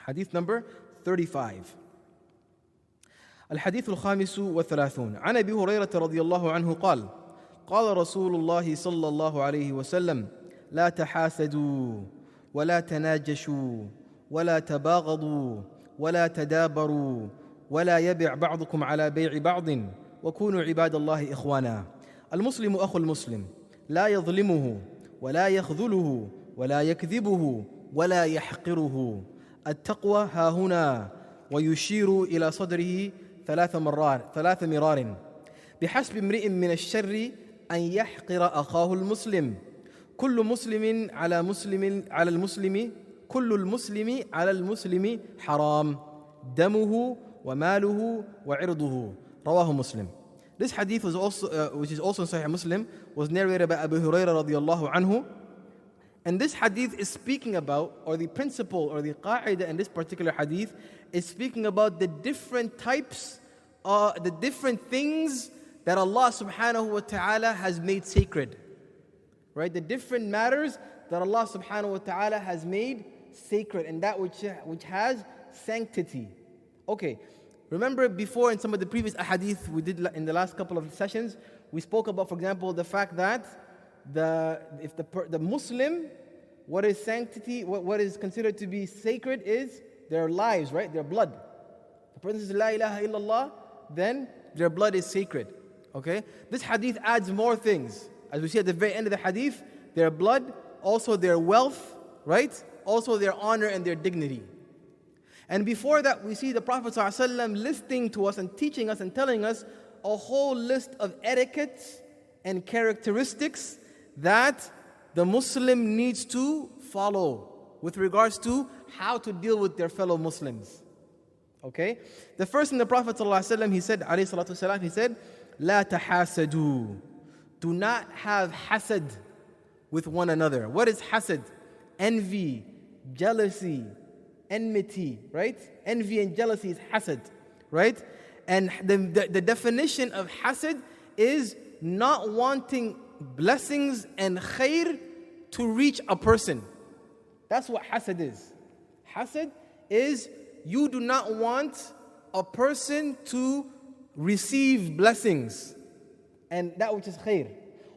Hadith number 35. الحديث الخامس والثلاثون عن أبي هريرة رضي الله عنه قال قال رسول الله صلى الله عليه وسلم لا تحاسدوا ولا تناجشوا ولا تباغضوا ولا تدابروا ولا يبع بعضكم على بيع بعض وكونوا عباد الله إخوانا. المسلم أخو المسلم لا يظلمه ولا يخذله ولا يكذبه ولا يحقره. التقوى ها هنا، ويشير إلى صدره ثلاث مرار. بحسب امرئ من الشر أن يحقر أخاه المسلم. كل المسلم على المسلم حرام دمه وماله وعرضه. رواه Muslim. This hadith was also, which is also in Sahih Muslim, was narrated by Abu Hurairah radiallahu anhu. And this hadith is speaking about, or the principle or the qa'idah in this particular hadith is speaking about the different types, the different things that Allah subhanahu wa ta'ala has made sacred. Right? The different matters that Allah subhanahu wa ta'ala has made sacred, and that which has sanctity. Okay, remember before in some of the previous ahadith we did in the last couple of sessions, we spoke about, for example, the fact that the Muslim, what is sanctity, what is considered to be sacred is their lives, right? Their blood. The person says La ilaha illallah, then their blood is sacred. Okay? This hadith adds more things. As we see at the very end of the hadith, their blood, also their wealth, right? Also their honor and their dignity. And before that, we see the Prophet ﷺ listing to us and teaching us and telling us a whole list of etiquettes and characteristics that the Muslim needs to follow with regards to how to deal with their fellow Muslims. Okay? The first thing the Prophet ﷺ, he said, alayhi salatu wasalam, he said, La tahasadu. Do not have hasad with one another. What is hasad? Envy, jealousy, enmity, right? Envy and jealousy is hasad, right? And the definition of hasad is not wanting blessings and khair to reach a person. That's what hasad is. Hasad is you do not want a person to receive blessings and that which is khair.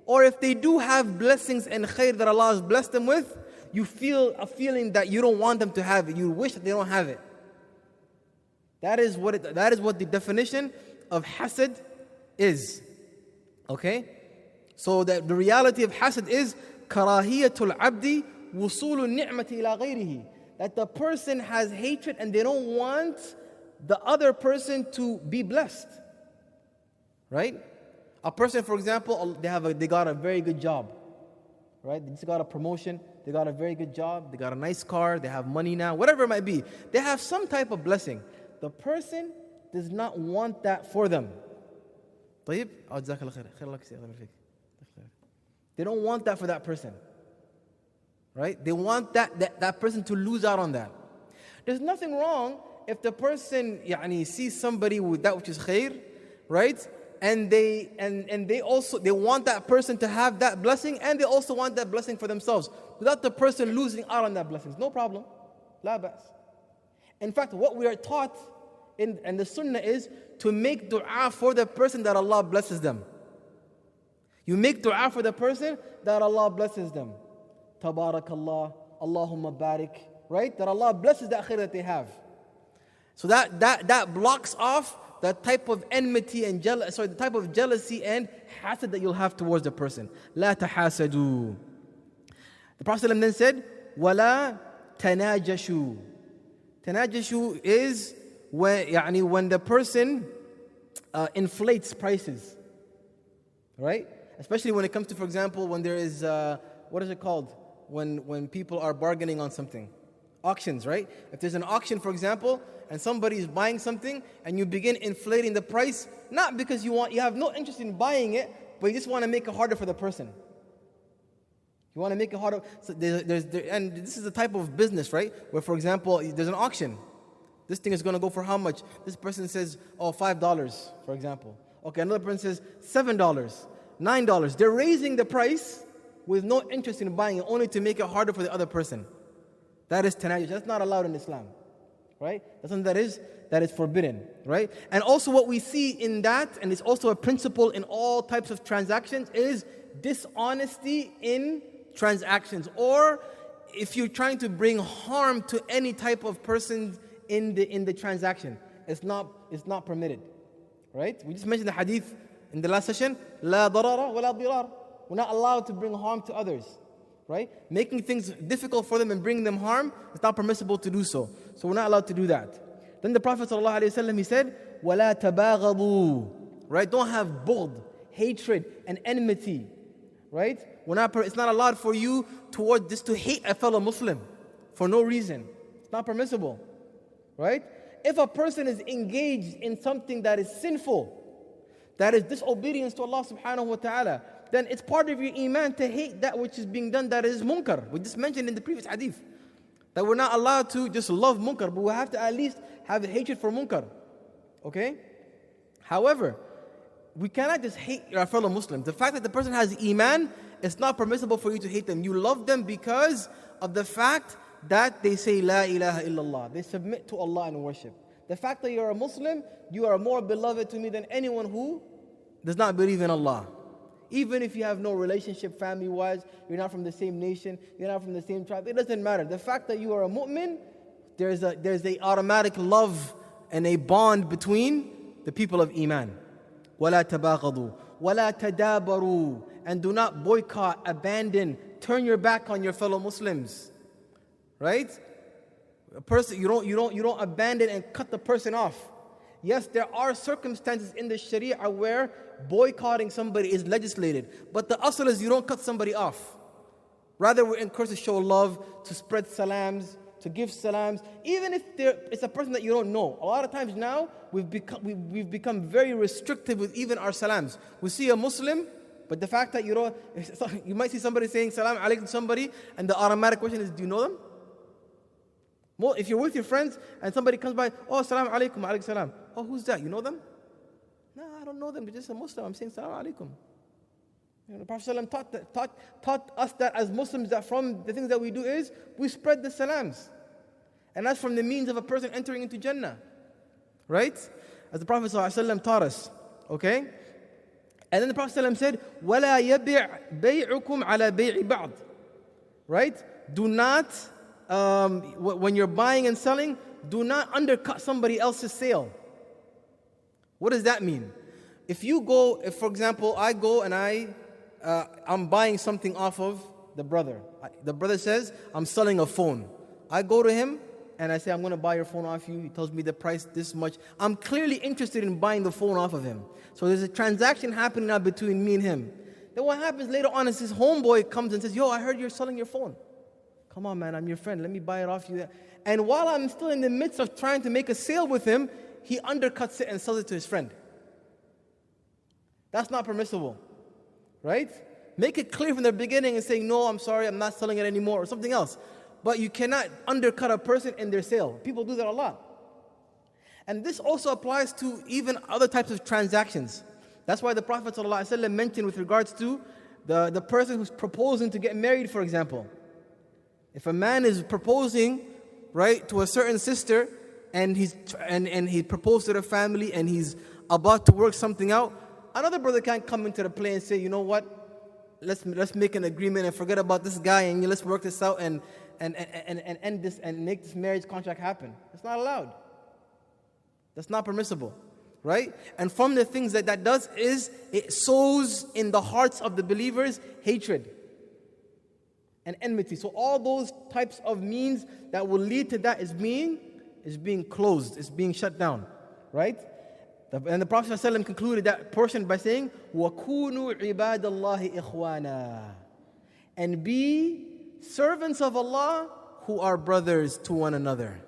Or if they do have blessings and khair that Allah has blessed them with, you feel a feeling that you don't want them to have it. You wish that they don't have it. That is what the definition of hasad is. Okay? So that the reality of hasad is karahiyatul abdi wusulun ni'mati ila ghayrihi. That the person has hatred and they don't want the other person to be blessed. Right? A person, for example, they got a very good job. Right? They just got a promotion, they got a very good job, they got a nice car, they have money now, whatever it might be. They have some type of blessing. The person does not want that for them. They don't want that for that person. Right? They want that person to lose out on that. There's nothing wrong if the person sees somebody with that which is khair, right? And they want that person to have that blessing, and they also want that blessing for themselves without the person losing out on that blessing. No problem. La bas. In fact, what we are taught in the sunnah is to make dua for the person that Allah blesses them. You make dua for the person that Allah blesses them. Tabarakallah, Allahumma barik, right? That Allah blesses the khair that they have. So that blocks off the type of enmity and the type of jealousy and hasad that you'll have towards the person. La tahasadu. The Prophet then said, Wala tanajashu. Tanajashu is when the person inflates prices. Right? Especially when it comes to, for example, when there is, what is it called? When people are bargaining on something. Auctions, right? If there's an auction, for example, and somebody is buying something and you begin inflating the price, not because you have no interest in buying it, but you just want to make it harder for the person. You want to make it harder. So and this is the type of business, right? Where, for example, there's an auction. This thing is going to go for how much? This person says, $5, for example. Okay, another person says $7, $9. They're raising the price with no interest in buying it, only to make it harder for the other person. That is tanajush. That's not allowed in Islam. right? That's something that is forbidden, right? And also what we see in that, and it's also a principle in all types of transactions, is dishonesty in transactions. Or if you're trying to bring harm to any type of person in the transaction, it's not permitted, right? We just mentioned the hadith in the last session, لا ضرر ولا ضرار. We're not allowed to bring harm to others, right? Making things difficult for them and bringing them harm, it's not permissible to do so. So we're not allowed to do that. Then the Prophet ﷺ, he said, وَلَا تَبَاغَضُوا, right? Don't have bughd, hatred and enmity, right? It's not allowed for you to hate a fellow Muslim for no reason. It's not permissible, right? If a person is engaged in something that is sinful, that is disobedience to Allah subhanahu wa ta'ala, then it's part of your iman to hate that which is being done that is munkar. We just mentioned in the previous hadith that we're not allowed to just love munkar, but we have to at least have a hatred for munkar. Okay? However, we cannot just hate our fellow Muslims. The fact that the person has iman, it's not permissible for you to hate them. You love them because of the fact that they say La ilaha illallah. They submit to Allah in worship. The fact that you're a Muslim, you are more beloved to me than anyone who does not believe in Allah. Even if you have no relationship family-wise, you're not from the same nation, you're not from the same tribe, it doesn't matter. The fact that you are a mu'min, there's a automatic love and a bond between the people of iman. وَلَا تَبَاغَضُوا وَلَا تَدَابَرُوا, and do not boycott, abandon, turn your back on your fellow Muslims. Right? A person, you don't abandon and cut the person off. Yes, there are circumstances in the Sharia where boycotting somebody is legislated, but the asl is you don't cut somebody off. Rather, we're encouraged to show love, to spread salams, to give salams, even if it's a person that you don't know. A lot of times now, we've become very restrictive with even our salams. We see a Muslim, but the fact that you might see somebody saying salam alaikum to somebody, and the automatic question is, do you know them? Well, if you're with your friends and somebody comes by, oh, salam alaikum, alaikum salam. Oh, who's that? You know them? No, I don't know them. They're just a Muslim. I'm saying salam alaikum. The Prophet ﷺ taught us that as Muslims, that from the things that we do is we spread the salams. And that's from the means of a person entering into Jannah. Right? As the Prophet ﷺ taught us. Okay? And then the Prophet ﷺ said, وَلَا يَبِعْ بَيْعُكُمْ عَلَى بَيْعِ بَعْضٍ. Right? Do not, when you're buying and selling, do not undercut somebody else's sale. What does that mean? If for example, I go and I'm buying something off of the brother. The brother says, I'm selling a phone. I go to him and I say, I'm going to buy your phone off you. He tells me the price this much. I'm clearly interested in buying the phone off of him. So there's a transaction happening now between me and him. Then what happens later on is his homeboy comes and says, yo, I heard you're selling your phone. Come on, man, I'm your friend. Let me buy it off you. And while I'm still in the midst of trying to make a sale with him, he undercuts it and sells it to his friend. That's not permissible, right? Make it clear from the beginning and say, no, I'm sorry, I'm not selling it anymore, or something else. But you cannot undercut a person in their sale. People do that a lot. And this also applies to even other types of transactions. That's why the Prophet ﷺ mentioned with regards to the person who's proposing to get married, for example. If a man is proposing, right, to a certain sister, and he proposed to the family and he's about to work something out, another brother can't come into the play and say, you know what, let's make an agreement and forget about this guy and let's work this out and end this and make this marriage contract happen. It's not allowed. That's not permissible, right? And from the things that does is it sows in the hearts of the believers hatred and enmity. So all those types of means that will lead to that is being closed, is being shut down, right? And the Prophet ﷺ concluded that portion by saying, وَكُونُوا عِبَادَ اللَّهِ إِخْوَانًا, and be servants of Allah who are brothers to one another.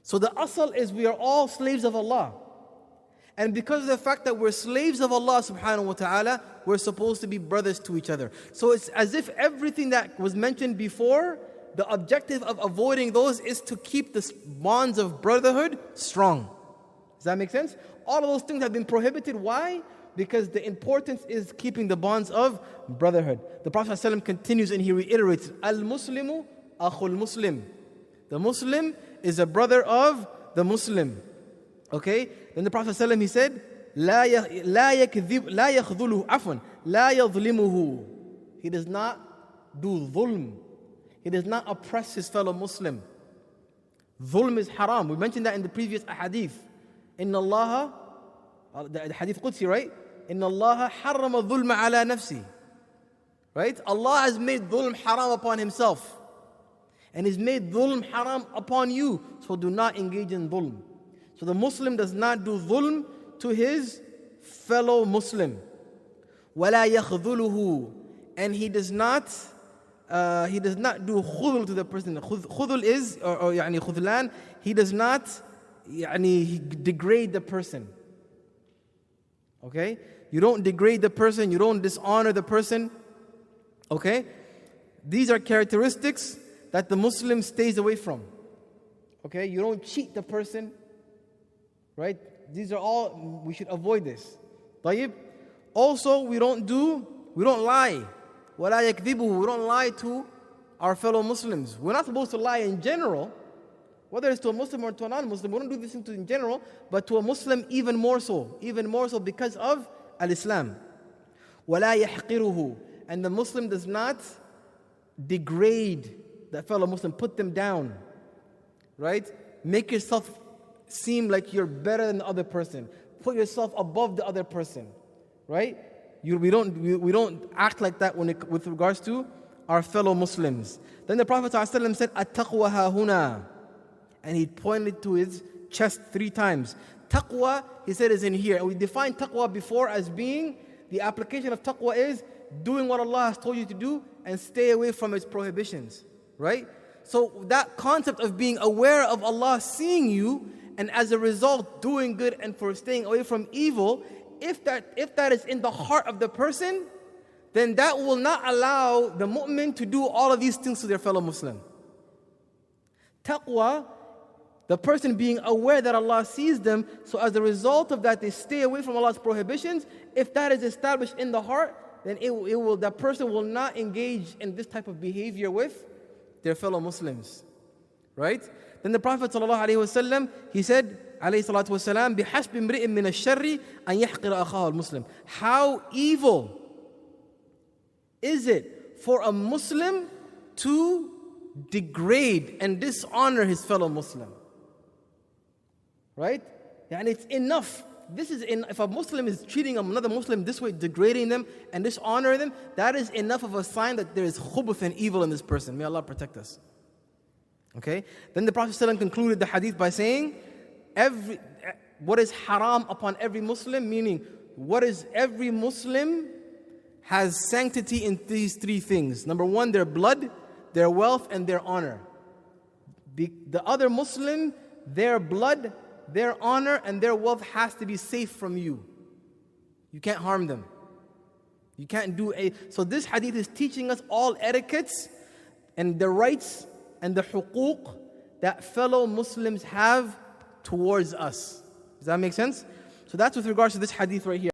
So the asal is we are all slaves of Allah. And because of the fact that we're slaves of Allah subhanahu wa ta'ala, we're supposed to be brothers to each other. So it's as if everything that was mentioned before, the objective of avoiding those is to keep the bonds of brotherhood strong. Does that make sense? All of those things have been prohibited. Why? Because the importance is keeping the bonds of brotherhood. The Prophet ﷺ continues and he reiterates, Al-Muslimu akhul Muslim. The Muslim is a brother of the Muslim. Okay? Then the Prophet ﷺ, he said, لا يخذله عفوا لا يظلمه. He does not do dhulm. He does not oppress his fellow Muslim. Dhulm is haram. We mentioned that in the previous hadith. Inna Allah, the hadith Qudsi, right? Inna Allah harrama dhulma ala nafsi. Right? Allah has made dhulm haram upon himself. And he's made dhulm haram upon you. So do not engage in dhulm. So the Muslim does not do dhulm to his fellow Muslim. وَلَا يَخْذُلُهُ. And he does not do khudul to the person. Khudul is, or يعني khudlan, he does not degrade the person. Okay? You don't degrade the person, you don't dishonor the person. Okay? These are characteristics that the Muslim stays away from. Okay? You don't cheat the person. Right? These are all, we should avoid this. طيب? Also, we don't lie. وَلَا يَكْذِبُهُ. We don't lie to our fellow Muslims. We're not supposed to lie in general, whether it's to a Muslim or to a non-Muslim. We don't do this in general, but to a Muslim even more so because of al-Islam. وَلَا يَحْقِرُهُ. And the Muslim does not degrade the fellow Muslim, put them down. Right? Make yourself seem like you're better than the other person. Put yourself above the other person. Right? We don't act like that with regards to our fellow Muslims. Then the Prophet ﷺ said, "At-taqwa ha-huna," and he pointed to his chest 3 times. Taqwa, he said, is in here. And we defined taqwa before as being, the application of taqwa is doing what Allah has told you to do and stay away from His prohibitions. Right? So that concept of being aware of Allah seeing you, and as a result doing good and for staying away from evil, if that is in the heart of the person, then that will not allow the mu'min to do all of these things to their fellow Muslim. Taqwa, the person being aware that Allah sees them, so as a result of that they stay away from Allah's prohibitions. If that is established in the heart, then that person will not engage in this type of behavior with their fellow Muslims. Right? Then the Prophet ﷺ, he said, alayhi salatu wasalam, بِحَسْبِ امْرِئٍ مِّنَ الشَّرِّ أَنْ يَحْقِرَ أَخَاهُ الْمُسْلِمِ. How evil is it for a Muslim to degrade and dishonor his fellow Muslim? Right? And it's enough. If a Muslim is treating another Muslim this way, degrading them and dishonoring them, that is enough of a sign that there is khubuth and evil in this person. May Allah protect us. Okay? Then the Prophet ﷺ concluded the hadith by saying, what is haram upon every Muslim, meaning what is every Muslim has sanctity in these 3 things. Number 1, their blood, their wealth, and their honor. The other Muslim, their blood, their honor, and their wealth has to be safe from you. You can't harm them. You can't so this hadith is teaching us all etiquettes and the rights and the huquq that fellow Muslims have towards us. Does that make sense? So that's with regards to this hadith right here.